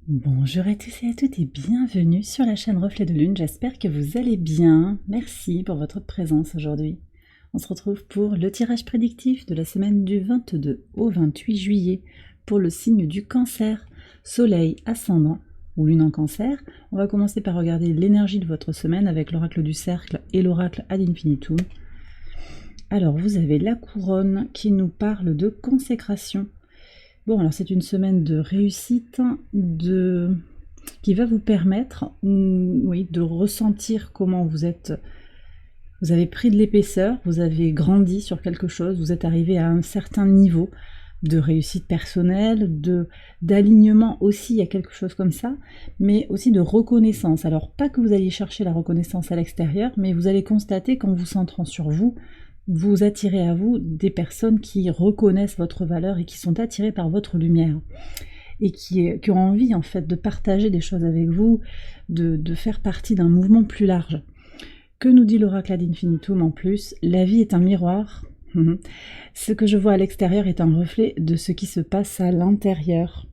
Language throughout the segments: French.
Bonjour à tous et à toutes et bienvenue sur la chaîne Reflet de Lune, j'espère que vous allez bien. Merci pour votre présence aujourd'hui. On se retrouve pour le tirage prédictif de la semaine du 22 au 28 juillet pour le signe du Cancer, Soleil ascendant ou Lune en Cancer. On va commencer par regarder l'énergie de votre semaine avec l'oracle du cercle et l'oracle ad infinitum. Alors vous avez la couronne qui nous parle de consécration. Bon, alors c'est une semaine de réussite qui va vous permettre oui, de ressentir comment vous avez pris de l'épaisseur, vous avez grandi sur quelque chose, vous êtes arrivé à un certain niveau de réussite personnelle, d'alignement aussi, il y a quelque chose comme ça, mais aussi de reconnaissance. Alors pas que vous alliez chercher la reconnaissance à l'extérieur, mais vous allez constater qu'en vous centrant sur vous, vous attirez à vous des personnes qui reconnaissent votre valeur et qui sont attirées par votre lumière et qui ont envie en fait de partager des choses avec vous, de faire partie d'un mouvement plus large. Que nous dit l'oracle ad infinitum en plus? La vie est un miroir. Ce que je vois à l'extérieur est un reflet de ce qui se passe à l'intérieur.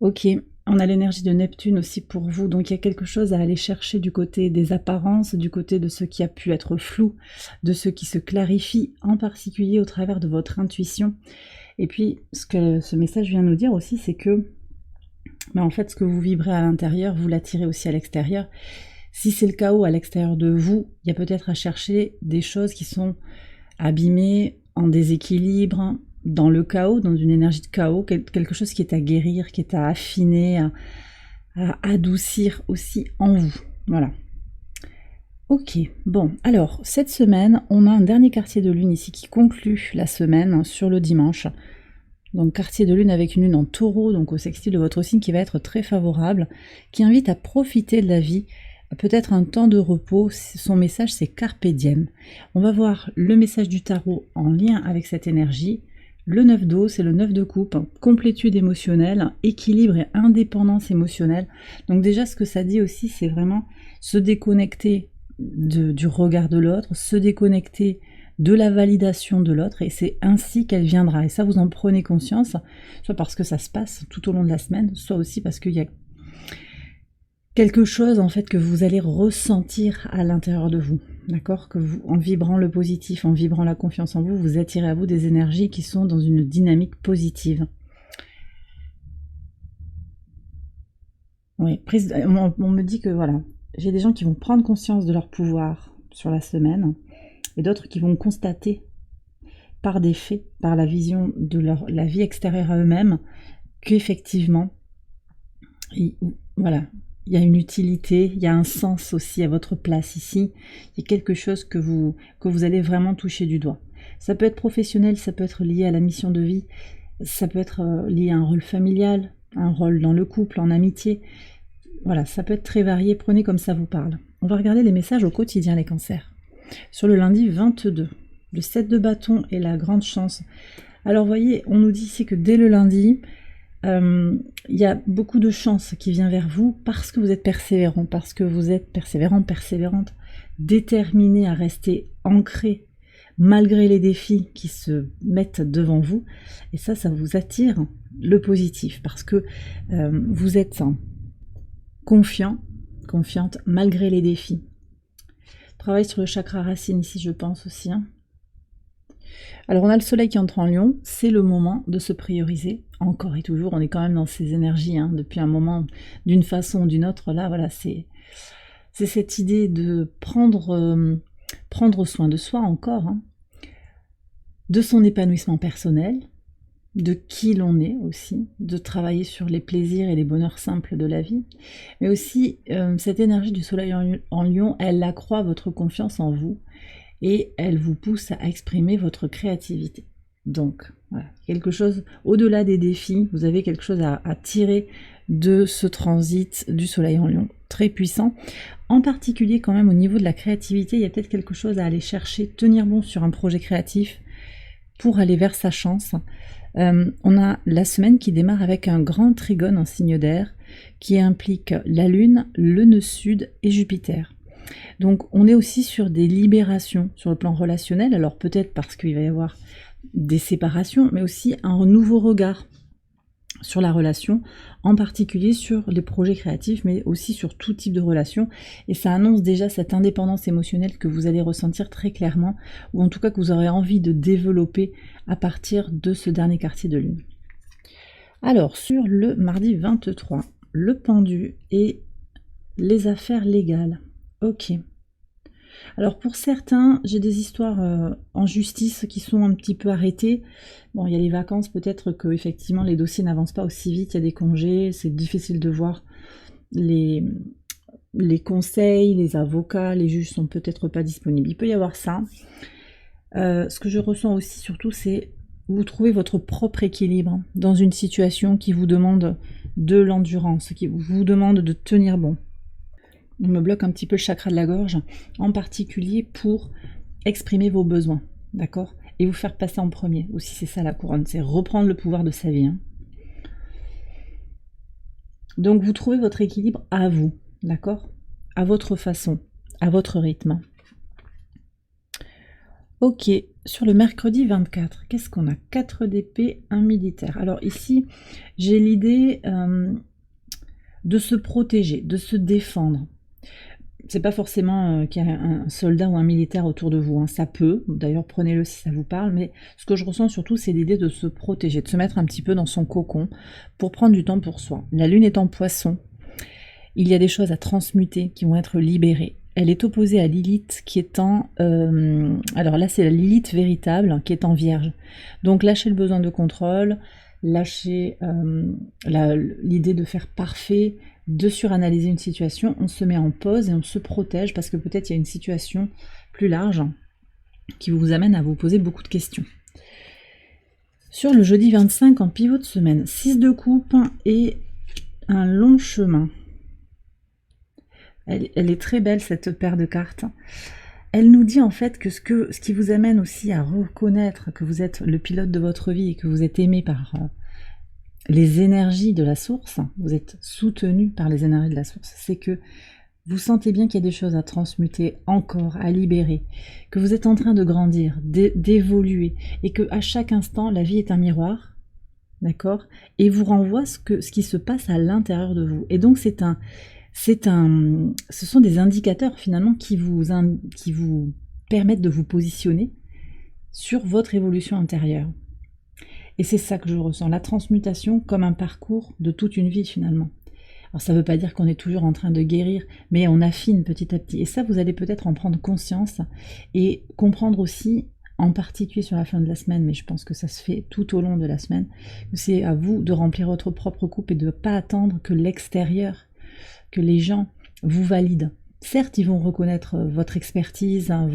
Ok, on a l'énergie de Neptune aussi pour vous, donc il y a quelque chose à aller chercher du côté des apparences, du côté de ce qui a pu être flou, de ce qui se clarifie, en particulier au travers de votre intuition. Et puis, ce que ce message vient nous dire aussi, c'est que, en fait, ce que vous vibrez à l'intérieur, vous l'attirez aussi à l'extérieur. Si c'est le chaos à l'extérieur de vous, il y a peut-être à chercher des choses qui sont abîmées, en déséquilibre, dans le chaos, dans une énergie de chaos, quelque chose qui est à guérir, qui est à affiner, à adoucir aussi en vous. Voilà. Ok, bon, alors, cette semaine, on a un dernier quartier de lune ici qui conclut la semaine sur le dimanche. Donc, quartier de lune avec une lune en taureau, donc au sextile de votre signe qui va être très favorable, qui invite à profiter de la vie, peut-être un temps de repos. Son message, c'est Carpe Diem. On va voir le message du tarot en lien avec cette énergie. Le 9 d'eau, c'est le 9 de coupe, complétude émotionnelle, équilibre et indépendance émotionnelle. Donc déjà, ce que ça dit aussi, c'est vraiment se déconnecter du regard de l'autre, se déconnecter de la validation de l'autre, et c'est ainsi qu'elle viendra. Et ça, vous en prenez conscience, soit parce que ça se passe tout au long de la semaine, soit aussi parce qu'il y a quelque chose en fait que vous allez ressentir à l'intérieur de vous, d'accord? Que vous, en vibrant le positif, en vibrant la confiance en vous, vous attirez à vous des énergies qui sont dans une dynamique positive. Oui, on me dit que voilà, j'ai des gens qui vont prendre conscience de leur pouvoir sur la semaine, et d'autres qui vont constater par des faits, par la vision de la vie extérieure à eux-mêmes, qu'effectivement, voilà, il y a une utilité, il y a un sens aussi à votre place ici, il y a quelque chose que vous allez vraiment toucher du doigt. Ça peut être professionnel, ça peut être lié à la mission de vie, ça peut être lié à un rôle familial, un rôle dans le couple, en amitié. Voilà, ça peut être très varié, prenez comme ça vous parle. On va regarder les messages au quotidien, les cancers. Sur le lundi 22, le 7 de bâton et la grande chance. Alors vous voyez, on nous dit ici que dès le lundi, il y a beaucoup de chance qui vient vers vous parce que vous êtes persévérant, parce que vous êtes persévérant, persévérante, déterminé à rester ancré malgré les défis qui se mettent devant vous. Et ça vous attire le positif parce que vous êtes confiant, confiante malgré les défis. Travaille sur le chakra racine ici, je pense aussi. Alors on a le soleil qui entre en Lion, c'est le moment de se prioriser, encore et toujours, on est quand même dans ces énergies, depuis un moment, d'une façon ou d'une autre, là voilà, c'est cette idée de prendre soin de soi encore, de son épanouissement personnel, de qui l'on est aussi, de travailler sur les plaisirs et les bonheurs simples de la vie, mais aussi cette énergie du soleil en Lion, elle accroît votre confiance en vous, et elle vous pousse à exprimer votre créativité. Donc, voilà, quelque chose, au-delà des défis, vous avez quelque chose à tirer de ce transit du soleil en Lion, très puissant. En particulier, quand même, au niveau de la créativité, il y a peut-être quelque chose à aller chercher, tenir bon sur un projet créatif pour aller vers sa chance. On a la semaine qui démarre avec un grand trigone en signe d'air qui implique la Lune, le nœud sud et Jupiter. Donc on est aussi sur des libérations sur le plan relationnel, alors peut-être parce qu'il va y avoir des séparations, mais aussi un nouveau regard sur la relation, en particulier sur les projets créatifs, mais aussi sur tout type de relation. Et ça annonce déjà cette indépendance émotionnelle que vous allez ressentir très clairement, ou en tout cas que vous aurez envie de développer à partir de ce dernier quartier de lune. Alors, sur le mardi 23, le pendu et les affaires légales. Ok. Alors pour certains, j'ai des histoires en justice qui sont un petit peu arrêtées. Bon, il y a les vacances, peut-être que effectivement les dossiers n'avancent pas aussi vite, il y a des congés, c'est difficile de voir les conseils, les avocats, les juges sont peut-être pas disponibles. Il peut y avoir ça. Ce que je ressens aussi surtout, c'est vous trouvez votre propre équilibre dans une situation qui vous demande de l'endurance, qui vous demande de tenir bon. On me bloque un petit peu le chakra de la gorge, en particulier pour exprimer vos besoins, d'accord? Et vous faire passer en premier. Aussi, c'est ça la couronne, c'est reprendre le pouvoir de sa vie. Hein. Donc, vous trouvez votre équilibre à vous, d'accord? À votre façon, à votre rythme. Ok, sur le mercredi 24, qu'est-ce qu'on a? 4 d'épée, 1 militaire. Alors ici, j'ai l'idée de se protéger, de se défendre. C'est pas forcément qu'il y a un soldat ou un militaire autour de vous, hein. Ça peut, d'ailleurs prenez-le si ça vous parle, mais ce que je ressens surtout, c'est l'idée de se protéger, de se mettre un petit peu dans son cocon pour prendre du temps pour soi. La lune est en poisson, il y a des choses à transmuter qui vont être libérées. Elle est opposée à Lilith qui est en... alors là, c'est la Lilith véritable qui est en Vierge. Donc lâchez le besoin de contrôle, lâchez l'idée de faire parfait, de suranalyser une situation, on se met en pause et on se protège parce que peut-être il y a une situation plus large qui vous amène à vous poser beaucoup de questions. Sur le jeudi 25, en pivot de semaine, 6 de coupe et un long chemin. Elle est très belle cette paire de cartes. Elle nous dit en fait que ce qui vous amène aussi à reconnaître que vous êtes le pilote de votre vie et que vous êtes aimé par les énergies de la source, vous êtes soutenu par les énergies de la source, c'est que vous sentez bien qu'il y a des choses à transmuter encore, à libérer, que vous êtes en train de grandir, d'évoluer, et que à chaque instant, la vie est un miroir, d'accord, et vous renvoie ce qui se passe à l'intérieur de vous. Et donc ce sont des indicateurs finalement qui vous permettent de vous positionner sur votre évolution intérieure. Et c'est ça que je ressens, la transmutation comme un parcours de toute une vie finalement. Alors ça ne veut pas dire qu'on est toujours en train de guérir, mais on affine petit à petit. Et ça, vous allez peut-être en prendre conscience et comprendre aussi, en particulier sur la fin de la semaine, mais je pense que ça se fait tout au long de la semaine, que c'est à vous de remplir votre propre coupe et de ne pas attendre que l'extérieur, que les gens vous valident. Certes, ils vont reconnaître votre expertise, hein,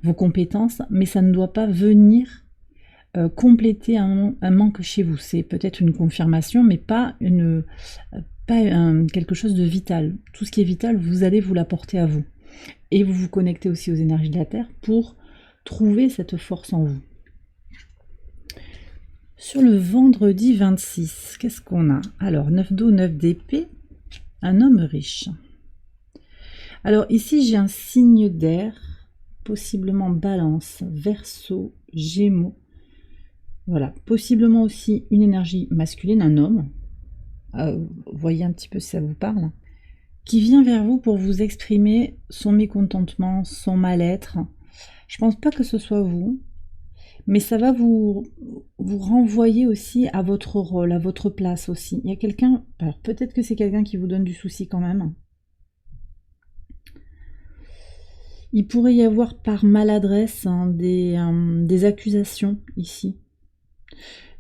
vos compétences, mais ça ne doit pas venir compléter un manque chez vous. C'est peut-être une confirmation, mais pas quelque chose de vital. Tout ce qui est vital, vous allez vous l'apporter à vous. Et vous vous connectez aussi aux énergies de la Terre pour trouver cette force en vous. Sur le vendredi 26, qu'est-ce qu'on a? Alors, 9 d'eau, 9 d'épée, un homme riche. Alors ici, j'ai un signe d'air, possiblement Balance, Verseau, Gémeaux. Voilà, possiblement aussi une énergie masculine, un homme. Voyez un petit peu si ça vous parle. Qui vient vers vous pour vous exprimer son mécontentement, son mal-être. Je pense pas que ce soit vous, mais ça va vous renvoyer aussi à votre rôle, à votre place aussi. Il y a quelqu'un, alors peut-être que c'est quelqu'un qui vous donne du souci quand même. Il pourrait y avoir par maladresse des accusations ici.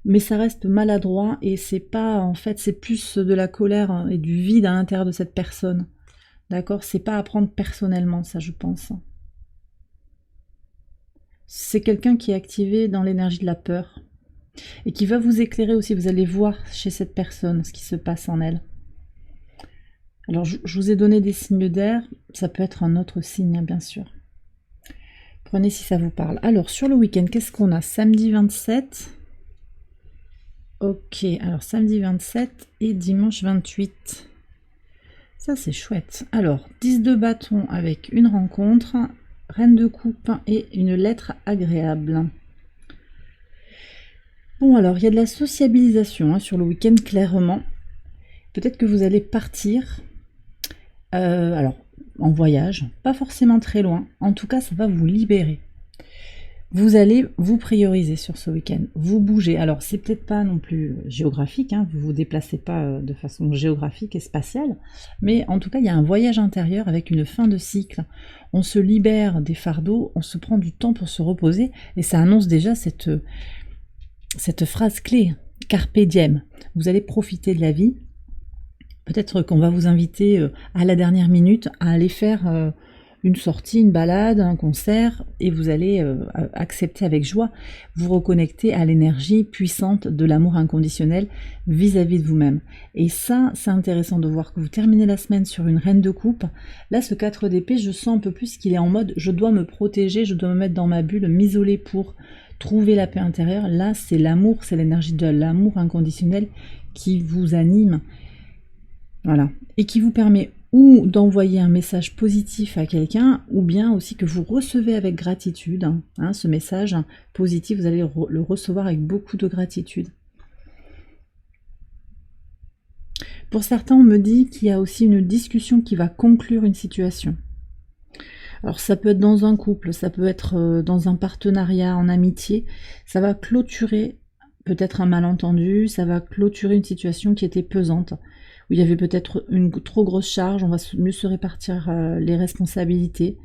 Mais ça reste maladroit et c'est pas, en fait, c'est plus de la colère et du vide à l'intérieur de cette personne. D'accord? C'est pas à prendre personnellement, ça, je pense. C'est quelqu'un qui est activé dans l'énergie de la peur et qui va vous éclairer aussi. Vous allez voir chez cette personne ce qui se passe en elle. Alors, je vous ai donné des signes d'air. Ça peut être un autre signe, bien sûr. Prenez si ça vous parle. Alors, sur le week-end, qu'est-ce qu'on a? Samedi 27. Ok, alors samedi 27 et dimanche 28. Ça, c'est chouette. Alors, 10 de bâton avec une rencontre, reine de coupe et une lettre agréable. Bon, alors, il y a de la sociabilisation sur le week-end, clairement. Peut-être que vous allez partir, alors, en voyage, pas forcément très loin. En tout cas, ça va vous libérer. Vous allez vous prioriser sur ce week-end, vous bougez. Alors, c'est peut-être pas non plus géographique, vous vous déplacez pas de façon géographique et spatiale, mais en tout cas, il y a un voyage intérieur avec une fin de cycle. On se libère des fardeaux, on se prend du temps pour se reposer, et ça annonce déjà cette phrase clé, carpe diem. Vous allez profiter de la vie. Peut-être qu'on va vous inviter à la dernière minute à aller faire une sortie, une balade, un concert, et vous allez accepter avec joie, vous reconnecter à l'énergie puissante de l'amour inconditionnel vis-à-vis de vous-même. Et ça, c'est intéressant de voir que vous terminez la semaine sur une reine de coupe. Là, ce 4 d'épée, je sens un peu plus qu'il est en mode, je dois me protéger, je dois me mettre dans ma bulle, m'isoler pour trouver la paix intérieure. Là, c'est l'amour, c'est l'énergie de l'amour inconditionnel qui vous anime. Voilà. Et qui vous permet ou d'envoyer un message positif à quelqu'un, ou bien aussi que vous recevez avec gratitude. Ce message positif, vous allez le recevoir avec beaucoup de gratitude. Pour certains, on me dit qu'il y a aussi une discussion qui va conclure une situation. Alors ça peut être dans un couple, ça peut être dans un partenariat, en amitié. Ça va clôturer peut-être un malentendu, ça va clôturer une situation qui était pesante, où il y avait peut-être une trop grosse charge, on va mieux se répartir les responsabilités.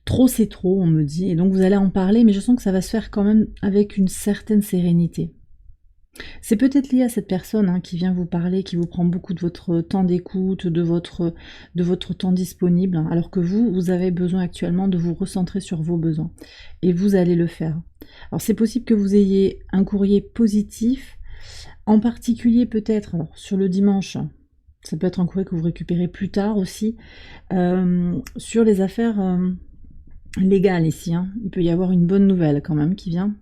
Trop c'est trop, on me dit, et donc vous allez en parler, mais je sens que ça va se faire quand même avec une certaine sérénité. C'est peut-être lié à cette personne qui vient vous parler, qui vous prend beaucoup de votre temps d'écoute, de votre temps disponible, alors que vous avez besoin actuellement de vous recentrer sur vos besoins. Et vous allez le faire. Alors c'est possible que vous ayez un courrier positif, en particulier peut-être sur le dimanche. Ça peut être un courrier que vous récupérez plus tard aussi, sur les affaires légales ici. Il peut y avoir une bonne nouvelle quand même qui vient.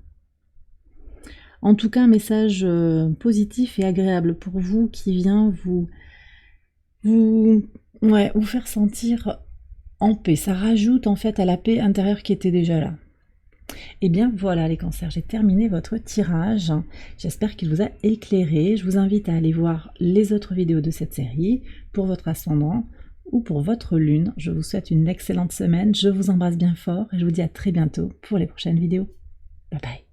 En tout cas, un message positif et agréable pour vous qui vient vous faire sentir en paix. Ça rajoute en fait à la paix intérieure qui était déjà là. Et bien voilà les cancers, j'ai terminé votre tirage. J'espère qu'il vous a éclairé. Je vous invite à aller voir les autres vidéos de cette série pour votre ascendant ou pour votre lune. Je vous souhaite une excellente semaine. Je vous embrasse bien fort et je vous dis à très bientôt pour les prochaines vidéos. Bye bye.